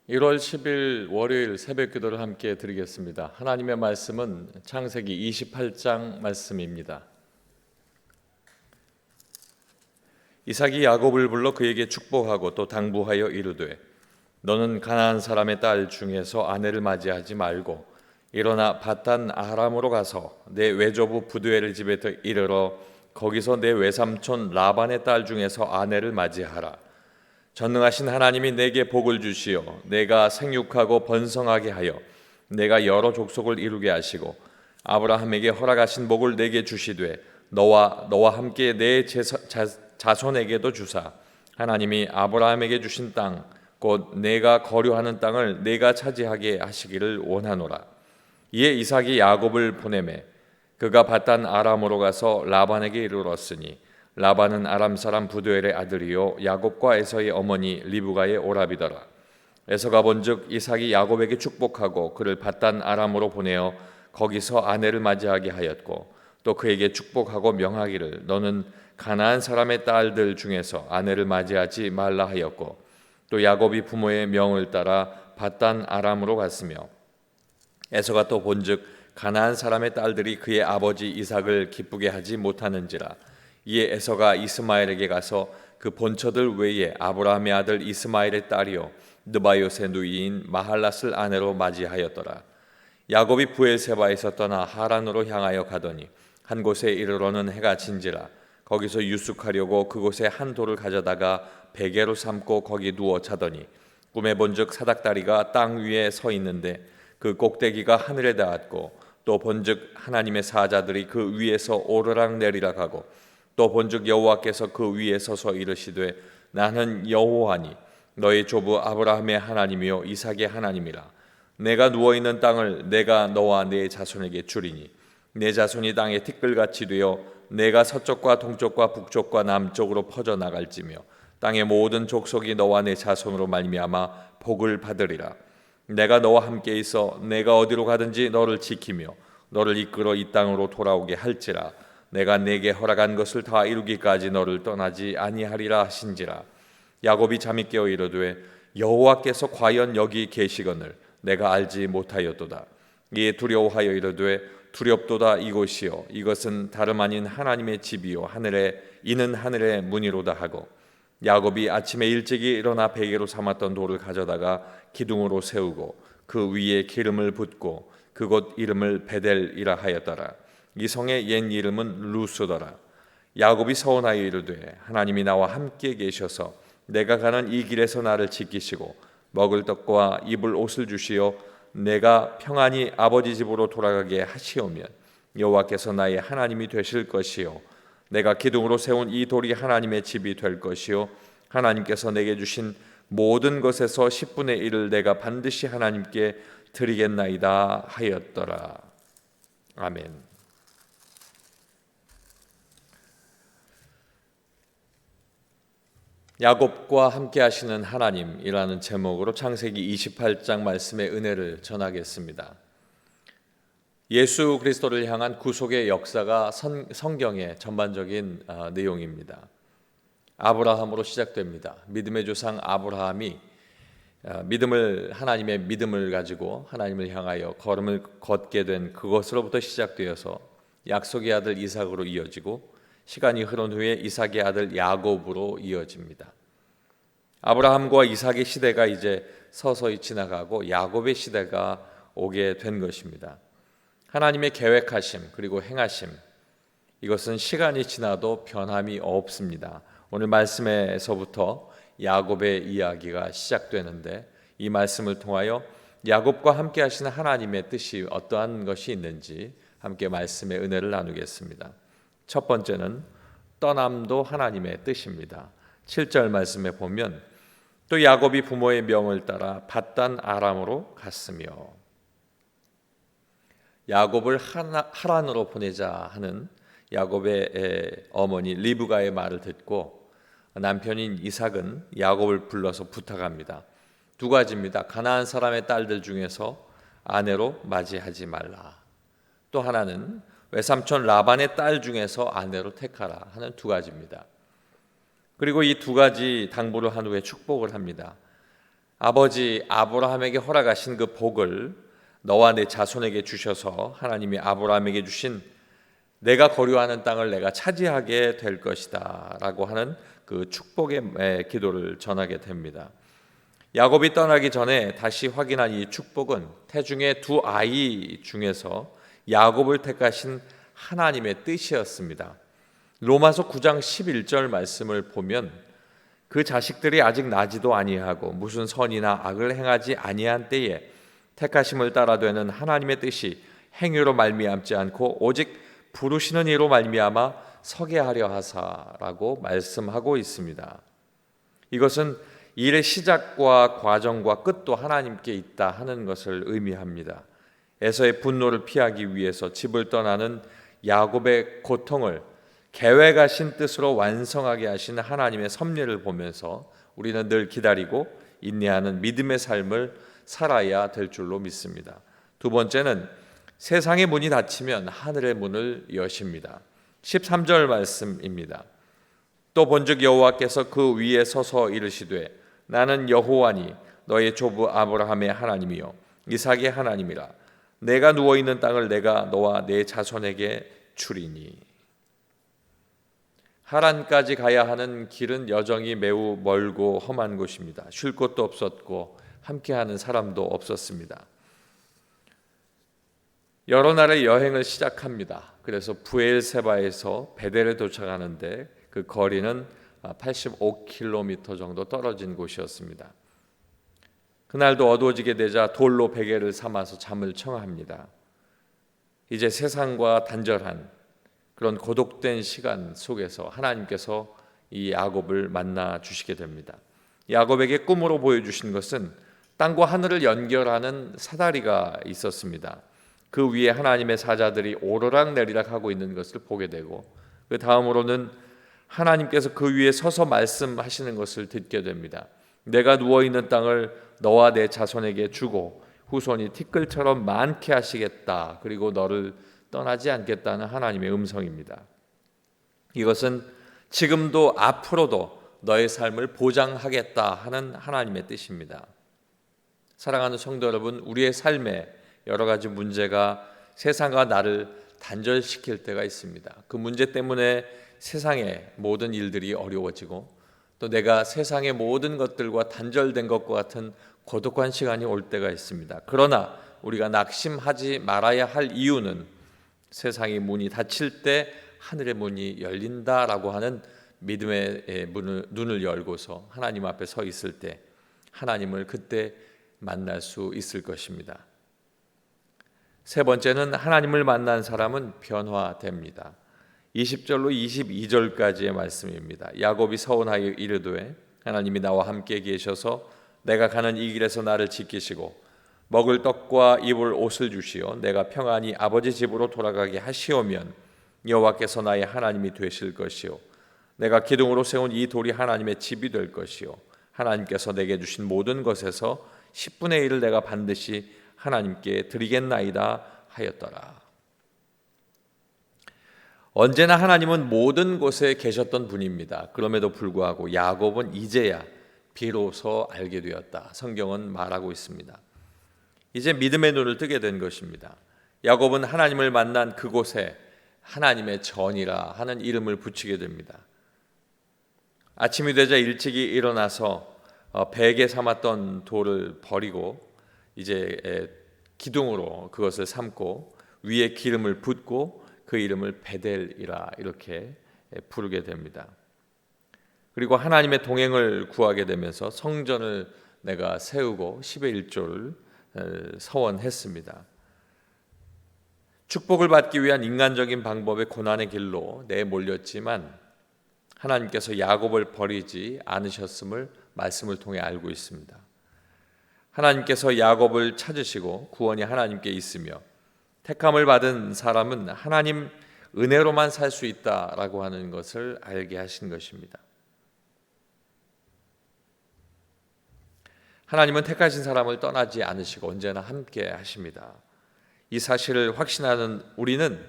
1월 10일 월요일 새벽 기도를 함께 드리겠습니다. 하나님의 말씀은 창세기 28장 말씀입니다. 이삭이 야곱을 불러 그에게 축복하고 또 당부하여 이르되 너는 가나안 사람의 딸 중에서 아내를 맞이하지 말고 일어나 밧단 아람으로 가서 내 외조부 부두엘 집에 이르러 거기서 내 외삼촌 라반의 딸 중에서 아내를 맞이하라. 전능하신 하나님이 내게 복을 주시어 내가 생육하고 번성하게 하여 내가 여러 족속을 이루게 하시고 아브라함에게 허락하신 복을 내게 주시되 너와 함께 내 자손에게도 주사 하나님이 아브라함에게 주신 땅 곧 내가 거류하는 땅을 내가 차지하게 하시기를 원하노라. 이에 이삭이 야곱을 보내매 그가 밧단 아람으로 가서 라반에게 이르렀으니 라반은 아람 사람 부두엘의 아들이요 야곱과 에서의 어머니 리브가의 오라비더라. 에서가 본즉 이삭이 야곱에게 축복하고 그를 밧단 아람으로 보내어 거기서 아내를 맞이하게 하였고 또 그에게 축복하고 명하기를 너는 가나안 사람의 딸들 중에서 아내를 맞이하지 말라 하였고 또 야곱이 부모의 명을 따라 밧단 아람으로 갔으며 에서가 또 본즉 가나안 사람의 딸들이 그의 아버지 이삭을 기쁘게 하지 못하는지라. 이에 에서가 이스마엘에게 가서 그 본처들 외에 아브라함의 아들 이스마엘의 딸이요 느바요의 누이인 마할랏을 아내로 맞이하였더라. 야곱이 부엘세바에서 떠나 하란으로 향하여 가더니 한 곳에 이르러는 해가 진지라. 거기서 유숙하려고 그곳에 한 돌을 가져다가 베개로 삼고 거기 누워 자더니 꿈에 본즉 사닥다리가 땅 위에 서 있는데 그 꼭대기가 하늘에 닿았고 또 본즉 하나님의 사자들이 그 위에서 오르락 내리락 하고 또 본즉 여호와께서 그 위에 서서 이르시되 나는 여호와니 너의 조부 아브라함의 하나님이요 이삭의 하나님이라. 내가 누워있는 땅을 내가 너와 네 자손에게 주리니 내 자손이 땅에 티끌같이 되어 내가 서쪽과 동쪽과 북쪽과 남쪽으로 퍼져나갈지며 땅의 모든 족속이 너와 내 자손으로 말미암아 복을 받으리라. 내가 너와 함께 있어 내가 어디로 가든지 너를 지키며 너를 이끌어 이 땅으로 돌아오게 할지라. 내가 내게 허락한 것을 다 이루기까지 너를 떠나지 아니하리라 하신지라. 야곱이 잠이 깨어 이르되 여호와께서 과연 여기 계시거늘 내가 알지 못하였도다. 이에 두려워하여 이르되 두렵도다. 이곳이요 이것은 다름 아닌 하나님의 집이요 이는 하늘의 문이로다 하고 야곱이 아침에 일찍이 일어나 베개로 삼았던 돌을 가져다가 기둥으로 세우고 그 위에 기름을 붓고 그곳 이름을 베델이라 하였더라. 이 성의 옛 이름은 루스더라. 야곱이 서원하여 이르되 하나님이 나와 함께 계셔서 내가 가는 이 길에서 나를 지키시고 먹을 떡과 입을 옷을 주시어 내가 평안히 아버지 집으로 돌아가게 하시오면 여호와께서 나의 하나님이 되실 것이요 내가 기둥으로 세운 이 돌이 하나님의 집이 될 것이요 하나님께서 내게 주신 모든 것에서 10분의 1을 내가 반드시 하나님께 드리겠나이다 하였더라. 아멘. 야곱과 함께 하시는 하나님이라는 제목으로 창세기 28장 말씀의 은혜를 전하겠습니다. 예수 그리스도를 향한 구속의 역사가 성경의 전반적인 내용입니다. 아브라함으로 시작됩니다. 믿음의 조상 아브라함이 하나님의 믿음을 가지고 하나님을 향하여 걸음을 걷게 된 그것으로부터 시작되어서 약속의 아들 이삭으로 이어지고 시간이 흐른 후에 이삭의 아들 야곱으로 이어집니다. 아브라함과 이삭의 시대가 이제 서서히 지나가고 야곱의 시대가 오게 된 것입니다. 하나님의 계획하심 그리고 행하심, 이것은 시간이 지나도 변함이 없습니다. 오늘 말씀에서부터 야곱의 이야기가 시작되는데 이 말씀을 통하여 야곱과 함께 하시는 하나님의 뜻이 어떠한 것이 있는지 함께 말씀의 은혜를 나누겠습니다. 첫 번째는 떠남도 하나님의 뜻입니다. 7절 말씀에 보면 또 야곱이 부모의 명을 따라 밧단 아람으로 갔으며, 야곱을 하란으로 보내자 하는 야곱의 어머니 리브가의 말을 듣고 남편인 이삭은 야곱을 불러서 부탁합니다. 두 가지입니다. 가나안 사람의 딸들 중에서 아내로 맞이하지 말라. 또 하나는 외삼촌 라반의 딸 중에서 아내로 택하라 하는 두 가지입니다. 그리고 이 두 가지 당부를 한 후에 축복을 합니다. 아버지 아브라함에게 허락하신 그 복을 너와 내 자손에게 주셔서 하나님이 아브라함에게 주신 내가 거류하는 땅을 내가 차지하게 될 것이다 라고 하는 그 축복의 기도를 전하게 됩니다. 야곱이 떠나기 전에 다시 확인한 이 축복은 태중의 두 아이 중에서 야곱을 택하신 하나님의 뜻이었습니다. 로마서 9장 11절 말씀을 보면 그 자식들이 아직 나지도 아니하고 무슨 선이나 악을 행하지 아니한 때에 택하심을 따라 되는 하나님의 뜻이 행위로 말미암지 않고 오직 부르시는 이로 말미암아 서게 하려 하사라고 말씀하고 있습니다. 이것은 일의 시작과 과정과 끝도 하나님께 있다 하는 것을 의미합니다. 에서의 분노를 피하기 위해서 집을 떠나는 야곱의 고통을 계획하신 뜻으로 완성하게 하시는 하나님의 섭리를 보면서 우리는 늘 기다리고 인내하는 믿음의 삶을 살아야 될 줄로 믿습니다. 두 번째는 세상의 문이 닫히면 하늘의 문을 여십니다. 13절 말씀입니다. 또 본즉 여호와께서 그 위에 서서 이르시되 나는 여호와니 너의 조부 아브라함의 하나님이요 이삭의 하나님이라. 내가 누워있는 땅을 내가 너와 내 자손에게 주리니. 하란까지 가야 하는 길은 여정이 매우 멀고 험한 곳입니다. 쉴 곳도 없었고 함께하는 사람도 없었습니다. 여러 날의 여행을 시작합니다. 그래서 부엘세바에서 베델에 도착하는데 그 거리는 85km 정도 떨어진 곳이었습니다. 그날도 어두워지게 되자 돌로 베개를 삼아서 잠을 청합니다. 이제 세상과 단절한 그런 고독된 시간 속에서 하나님께서 이 야곱을 만나 주시게 됩니다. 야곱에게 꿈으로 보여주신 것은 땅과 하늘을 연결하는 사다리가 있었습니다. 그 위에 하나님의 사자들이 오르락 내리락 하고 있는 것을 보게 되고 그 다음으로는 하나님께서 그 위에 서서 말씀하시는 것을 듣게 됩니다. 내가 누워있는 땅을 너와 내 자손에게 주고 후손이 티끌처럼 많게 하시겠다. 그리고 너를 떠나지 않겠다는 하나님의 음성입니다. 이것은 지금도 앞으로도 너의 삶을 보장하겠다 하는 하나님의 뜻입니다. 사랑하는 성도 여러분, 우리의 삶에 여러 가지 문제가 세상과 나를 단절시킬 때가 있습니다. 그 문제 때문에 세상의 모든 일들이 어려워지고 또 내가 세상의 모든 것들과 단절된 것과 같은 고독한 시간이 올 때가 있습니다. 그러나 우리가 낙심하지 말아야 할 이유는 세상의 문이 닫힐 때 하늘의 문이 열린다라고 하는 믿음의 눈을 열고서 하나님 앞에 서 있을 때 하나님을 그때 만날 수 있을 것입니다. 세 번째는 하나님을 만난 사람은 변화됩니다. 20절로 22절까지의 말씀입니다. 야곱이 서원하여 이르되 하나님이 나와 함께 계셔서 내가 가는 이 길에서 나를 지키시고 먹을 떡과 입을 옷을 주시어 내가 평안히 아버지 집으로 돌아가게 하시오면 여호와께서 나의 하나님이 되실 것이요 내가 기둥으로 세운 이 돌이 하나님의 집이 될 것이요 하나님께서 내게 주신 모든 것에서 10분의 1을 내가 반드시 하나님께 드리겠나이다 하였더라. 언제나 하나님은 모든 곳에 계셨던 분입니다. 그럼에도 불구하고 야곱은 이제야 비로소 알게 되었다. 성경은 말하고 있습니다. 이제 믿음의 눈을 뜨게 된 것입니다. 야곱은 하나님을 만난 그곳에 하나님의 전이라 하는 이름을 붙이게 됩니다. 아침이 되자 일찍이 일어나서 베개 삼았던 돌을 버리고 이제 기둥으로 그것을 삼고 위에 기름을 붓고 그 이름을 베델이라 이렇게 부르게 됩니다. 그리고 하나님의 동행을 구하게 되면서 성전을 내가 세우고 10의 1조를 서원했습니다. 축복을 받기 위한 인간적인 방법의 고난의 길로 내몰렸지만 하나님께서 야곱을 버리지 않으셨음을 말씀을 통해 알고 있습니다. 하나님께서 야곱을 찾으시고 구원이 하나님께 있으며 택함을 받은 사람은 하나님 은혜로만 살 수 있다라고 하는 것을 알게 하신 것입니다. 하나님은 택하신 사람을 떠나지 않으시고 언제나 함께 하십니다. 이 사실을 확신하는 우리는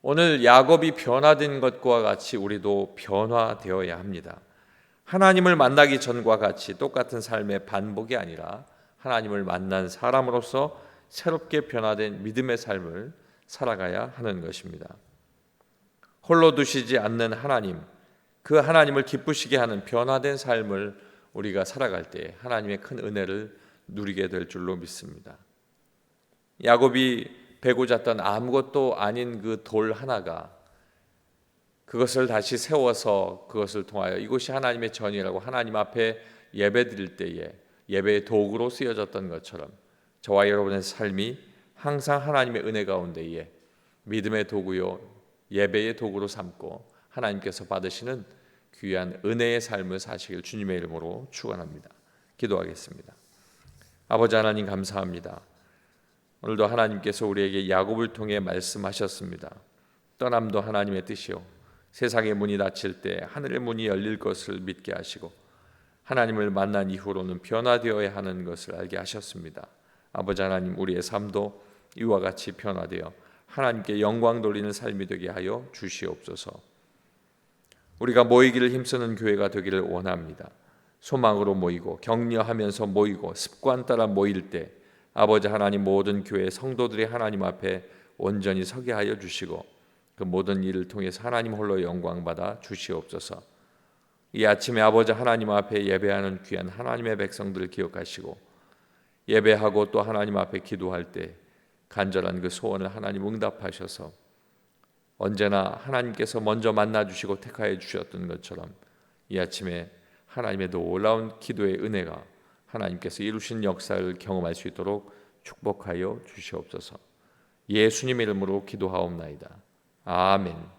오늘 야곱이 변화된 것과 같이 우리도 변화되어야 합니다. 하나님을 만나기 전과 같이 똑같은 삶의 반복이 아니라 하나님을 만난 사람으로서 새롭게 변화된 믿음의 삶을 살아가야 하는 것입니다. 홀로 두시지 않는 하나님, 그 하나님을 기쁘시게 하는 변화된 삶을 우리가 살아갈 때 하나님의 큰 은혜를 누리게 될 줄로 믿습니다. 야곱이 베고 잤던 아무것도 아닌 그 돌 하나가 그것을 다시 세워서 그것을 통하여 이곳이 하나님의 전이라고 하나님 앞에 예배드릴 때에 예배의 도구로 쓰여졌던 것처럼 저와 여러분의 삶이 항상 하나님의 은혜 가운데에 믿음의 도구요 예배의 도구로 삼고 하나님께서 받으시는 귀한 은혜의 삶을 사시길 주님의 이름으로 축원합니다. 기도하겠습니다. 아버지 하나님 감사합니다. 오늘도 하나님께서 우리에게 야곱을 통해 말씀하셨습니다. 떠남도 하나님의 뜻이요 세상의 문이 닫힐 때 하늘의 문이 열릴 것을 믿게 하시고 하나님을 만난 이후로는 변화되어야 하는 것을 알게 하셨습니다. 아버지 하나님 우리의 삶도 이와 같이 변화되어 하나님께 영광 돌리는 삶이 되게 하여 주시옵소서. 우리가 모이기를 힘쓰는 교회가 되기를 원합니다. 소망으로 모이고 격려하면서 모이고 습관 따라 모일 때 아버지 하나님 모든 교회 성도들이 하나님 앞에 온전히 서게 하여 주시고 그 모든 일을 통해서 하나님 홀로 영광 받아 주시옵소서. 이 아침에 아버지 하나님 앞에 예배하는 귀한 하나님의 백성들을 기억하시고 예배하고 또 하나님 앞에 기도할 때 간절한 그 소원을 하나님 응답하셔서 언제나 하나님께서 먼저 만나주시고 택하여 주셨던 것처럼 이 아침에 하나님의 놀라운 기도의 은혜가 하나님께서 이루신 역사를 경험할 수 있도록 축복하여 주시옵소서. 예수님의 이름으로 기도하옵나이다. 아멘.